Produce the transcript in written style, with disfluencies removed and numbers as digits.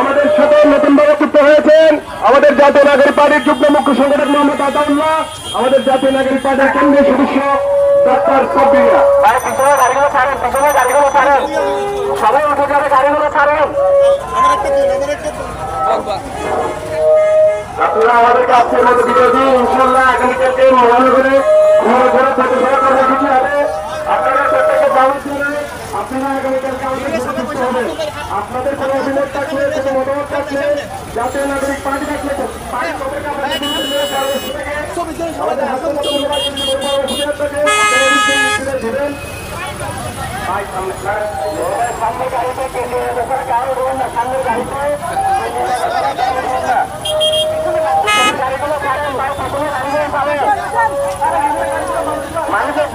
আমাদের সাথে নতুনভাবে যুক্ত হয়েছেন আমাদের জাতীয় নাগরিক পার্টির যুগ্ম মুখ্য সংগঠক মোহাম্মদ আতাউল্লাহ, আমাদের জাতীয় নাগরিক পার্টির কেন্দ্রীয় সদস্য ডক্টর সাব্বিরা। গাড়িগুলো ছাড়েন, পিছনে গাড়িগুলো ছাড়েন, সবাই উঠে যাবে, গাড়িগুলো ছাড়েন। আপনারা আমাদেরকে আজকের মতো বিদায় দিন। ইনশাল্লাহ আগামীকালকে মহানগরে কর্মসূচি হবে। আপনারা প্রত্যেকে দাওয়াত দিবেন। আপনারা আগামীকালকে আমাদের উপস্থিত হবেন। আপনাদের কোনো অভিযোগ থাকলে, কোনো মতামত থাকলে, জাতীয় নাগরিক পার্টি থাকলে আমাদের হাতে মতো দিবেন। সামনে গাড়িতে কেন্দ্রীয় কারো দেবেন না, সামনে গাড়িতে মানুষের